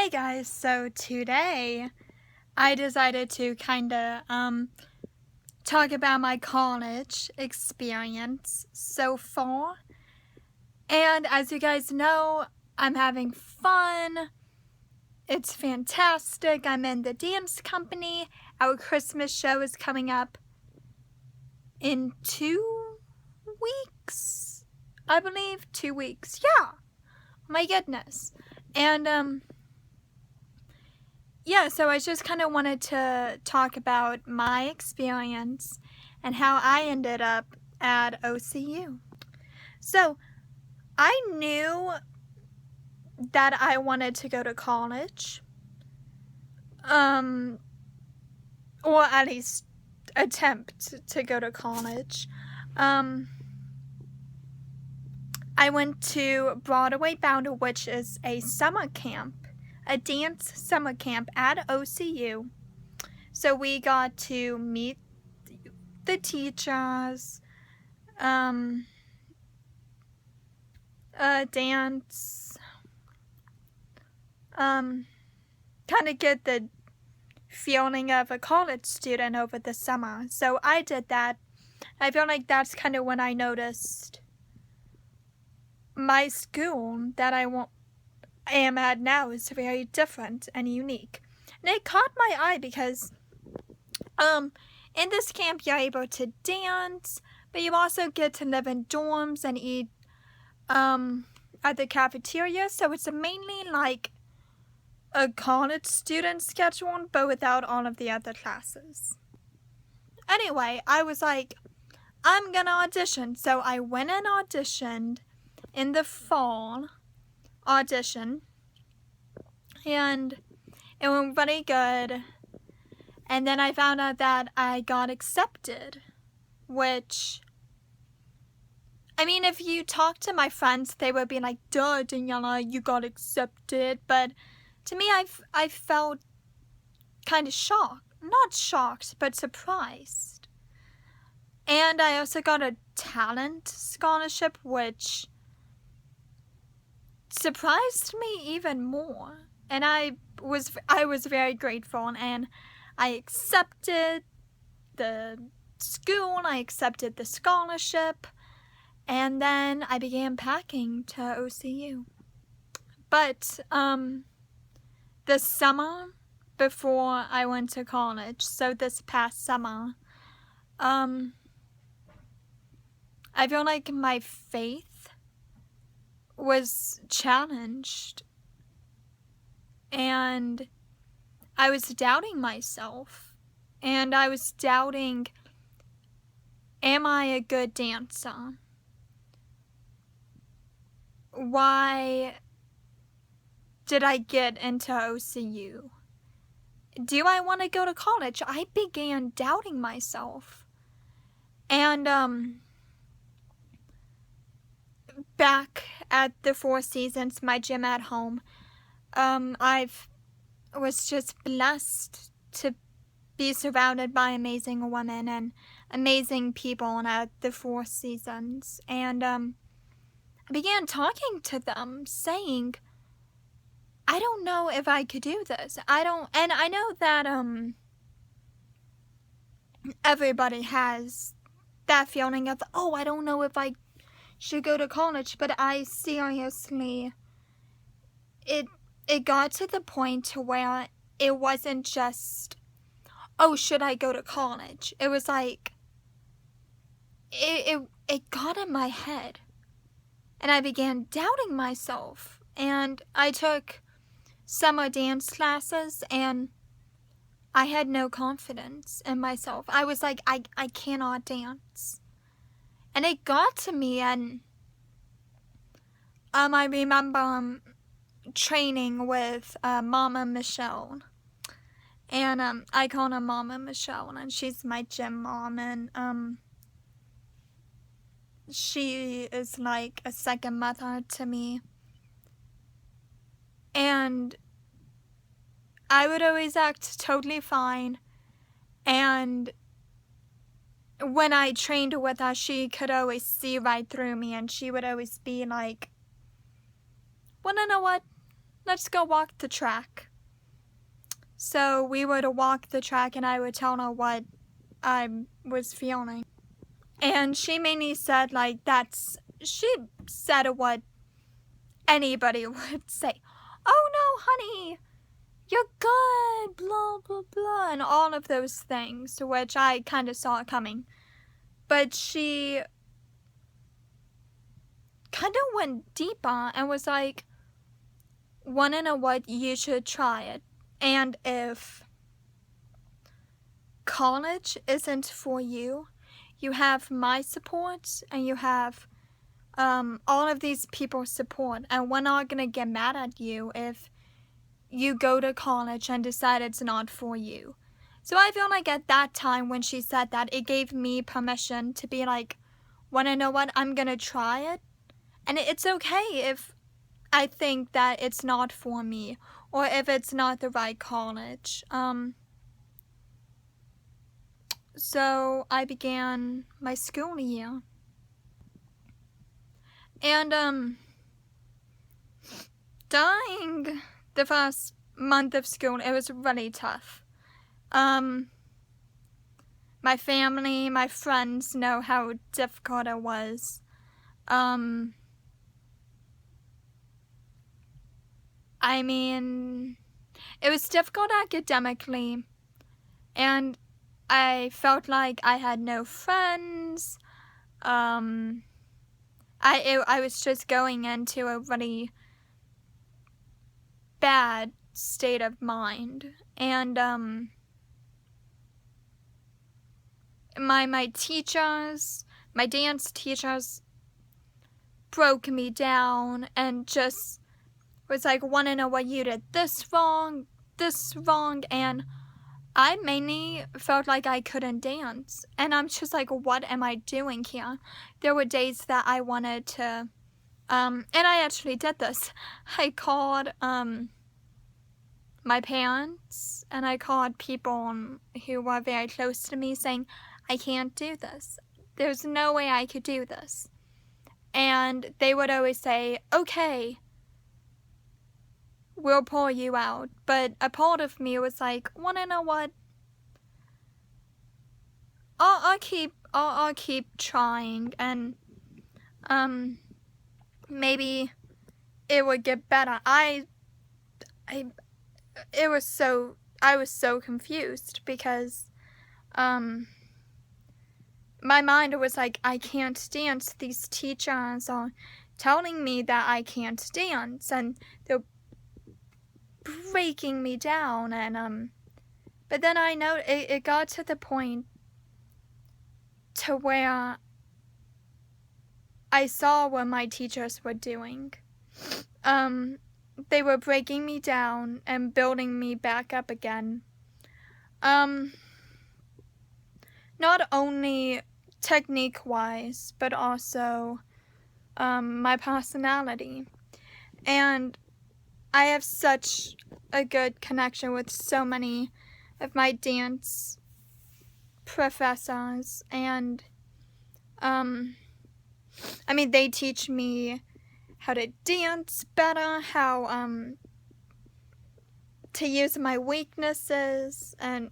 Hey guys, so today I decided to talk about my college experience so far. And as you guys know, I'm having fun. It's fantastic. I'm in the dance company. Our Christmas show is coming up in 2 weeks. I believe 2 weeks. Yeah. My goodness. And yeah, so I just kind of wanted to talk about my experience and how I ended up at OCU. So I knew that I wanted to go to college, or at least attempt to go to college. I went to Broadway Bound, which is a summer camp, a dance summer camp at OCU. So we got to meet the teachers, dance, kind of get the feeling of a college student over the summer. So I did that. I feel like that's kind of when I noticed my school that I am at now is very different and unique. And it caught my eye because in this camp you're able to dance, but you also get to live in dorms and eat at the cafeteria. So it's mainly like a college student schedule, but without all of the other classes. Anyway, I was like, I'm gonna audition. So I went and auditioned in the fall audition, and it went really good. And then I found out that I got accepted, which, I mean, if you talk to my friends, they would be like, duh, Daniela, you got accepted. But to me, I felt kind of shocked. Not shocked, but surprised. And I also got a talent scholarship, which surprised me even more. And I was very grateful, and I accepted the school, I accepted the scholarship, and then I began packing to OCU. But the summer before I went to college, so this past summer, I feel like my faith was challenged, and I was doubting myself, and I was doubting, am I a good dancer? Why did I get into OCU? Do I want to go to college? I began doubting myself. And back at the Four Seasons, my gym at home, I was just blessed to be surrounded by amazing women and amazing people at the Four Seasons. And I began talking to them, saying, I don't know if I could do this. And I know that everybody has that feeling of, oh, I don't know if I should go to college, but I seriously, it got to the point to where it wasn't just, oh, should I go to college? It was like, it got in my head, and I began doubting myself, and I took summer dance classes, and I had no confidence in myself. I was like, I cannot dance. And it got to me, and I remember training with Mama Michelle. And I call her Mama Michelle, and she's my gym mom, and she is like a second mother to me. And I would always act totally fine, and when I trained with her, she could always see right through me, and she would always be like, wanna know what? let's go walk the track. So we would walk the track and I would tell her what I was feeling. And she mainly said, like, she said what anybody would say. Oh no, honey, you're good, blah, blah, blah, and all of those things, which I kind of saw coming. But she kind of went deeper and was like, wanna know what, you should try it. And if college isn't for you, you have my support and you have all of these people's support, and we're not gonna get mad at you if you go to college and decide it's not for you. So I feel like at that time when she said that, it gave me permission to be like, wanna know what, I'm gonna try it. And it's okay if I think that it's not for me or if it's not the right college. So I began my school year. And during the first month of school, it was really tough. My family, my friends know how difficult it was. I mean, it was difficult academically, and I felt like I had no friends. I was just going into a really bad state of mind, and my teachers, my dance teachers, broke me down and just was like, wanna know what you did this wrong, and I mainly felt like I couldn't dance. And I'm just like, what am I doing here? There were days that I wanted to, and I actually did this. I called my parents and I called people who were very close to me saying, I can't do this. There's no way I could do this. And they would always say, okay, we'll pull you out. But a part of me was like, wanna know what? I'll keep trying, and maybe it would get better. I was so confused because my mind was like, I can't dance. These teachers are telling me that I can't dance, and they're breaking me down. And but then I know it got to the point to where I saw what my teachers were doing. They were breaking me down and building me back up again. Not only technique-wise, but also my personality. And I have such a good connection with so many of my dance professors, and I mean, they teach me how to dance better, how to use my weaknesses and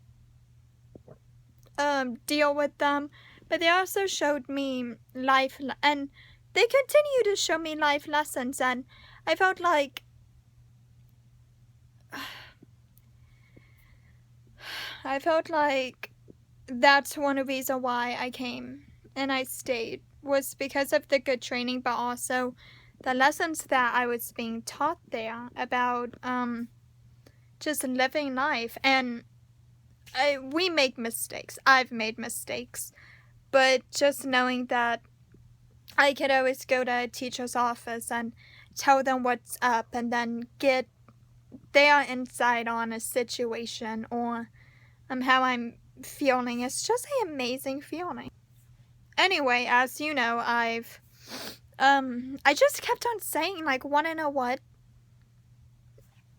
deal with them. But they also showed me life, and they continue to show me life lessons, and I felt like that's one of the reasons why I came and I stayed, was because of the good training, but also the lessons that I was being taught there about just living life. And we make mistakes. I've made mistakes. But just knowing that I could always go to a teacher's office and tell them what's up and then get their insight on a situation or how I'm feeling, it's just an amazing feeling. Anyway, as you know, I just kept on saying, like, wanna know what?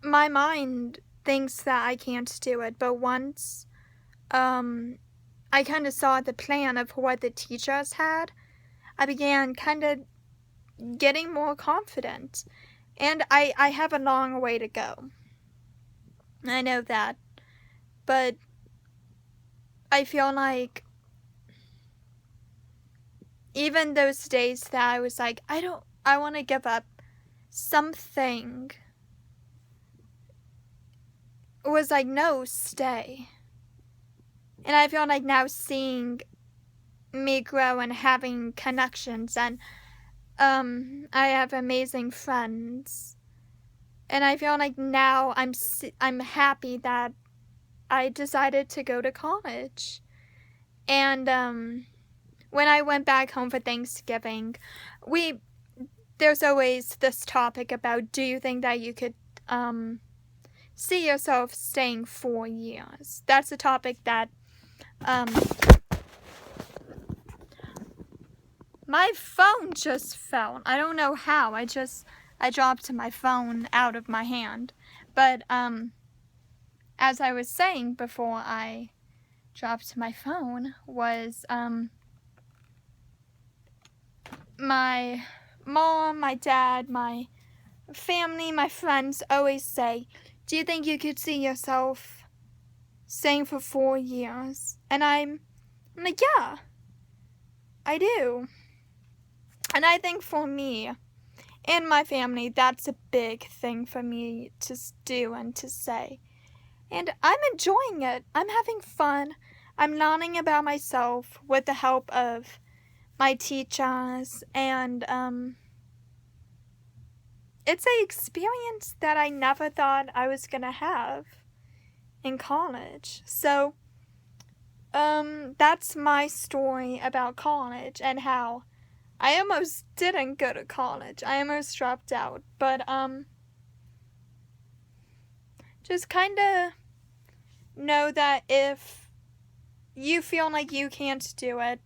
My mind thinks that I can't do it, but once I kind of saw the plan of what the teachers had, I began kind of getting more confident. And I have a long way to go. I know that. But I feel like even those days that I was like, I want to give up something, was like, no, stay. And I feel like now seeing me grow and having connections, and I have amazing friends, and I feel like now I'm happy that I decided to go to college. And when I went back home for Thanksgiving, there's always this topic about, do you think that you could see yourself staying 4 years? That's a topic that my phone just fell. I don't know how. I dropped my phone out of my hand. But as I was saying before I dropped my phone, was my mom, my dad, my family, my friends always say, do you think you could see yourself staying for 4 years? And I'm like, yeah, I do. And I think for me and my family, that's a big thing for me to do and to say. And I'm enjoying it. I'm having fun. I'm learning about myself with the help of my teachers, and it's an experience that I never thought I was gonna have in college. So that's my story about college and how I almost didn't go to college. I almost dropped out, but just kind of know that if you feel like you can't do it,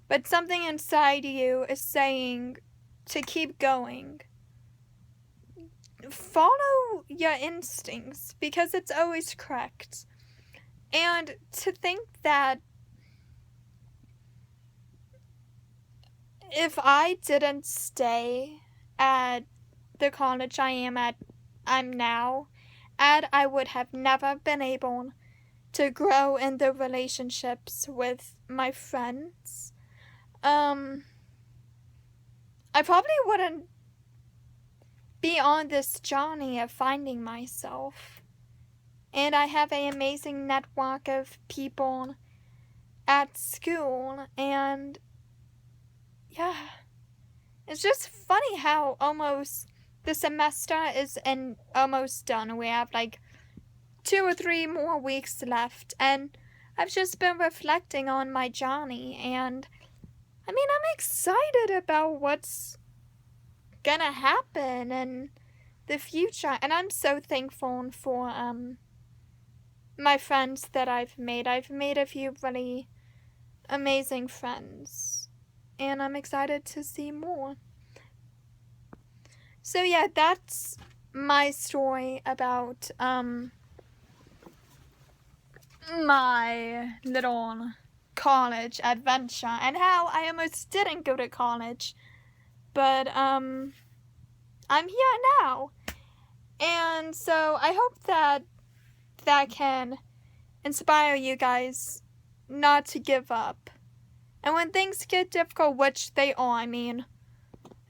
but something inside you is saying to keep going, follow your instincts, because it's always correct. And to think that if I didn't stay at the college I'm now at, I would have never been able to grow in the relationships with my friends. I probably wouldn't be on this journey of finding myself. And I have an amazing network of people at school, and yeah, it's just funny how almost the semester is almost done. We have like 2 or 3 more weeks left, and I've just been reflecting on my journey, and I mean, I'm excited about what's gonna happen in the future, and I'm so thankful for my friends that I've made. I've made a few really amazing friends, and I'm excited to see more. So yeah, that's my story about my little college adventure and how I almost didn't go to college, but I'm here now. And so I hope that can inspire you guys not to give up. And when things get difficult, which they are, I mean,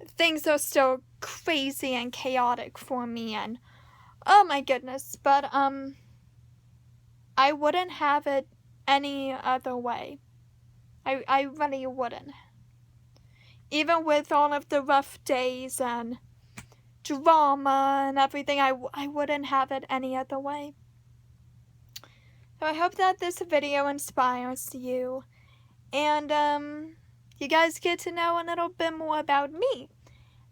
things are still crazy and chaotic for me, and oh my goodness, but I wouldn't have it any other way. I really wouldn't. Even with all of the rough days and drama and everything, I wouldn't have it any other way. So I hope that this video inspires you, and you guys get to know a little bit more about me,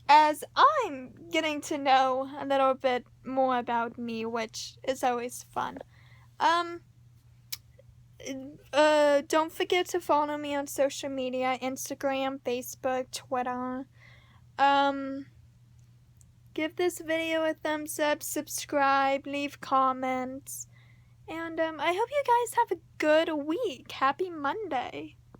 as I'm getting to know a little bit more about me, which is always fun. Don't forget to follow me on social media, Instagram, Facebook, Twitter. Give this video a thumbs up, subscribe, leave comments, and I hope you guys have a good week. Happy Monday.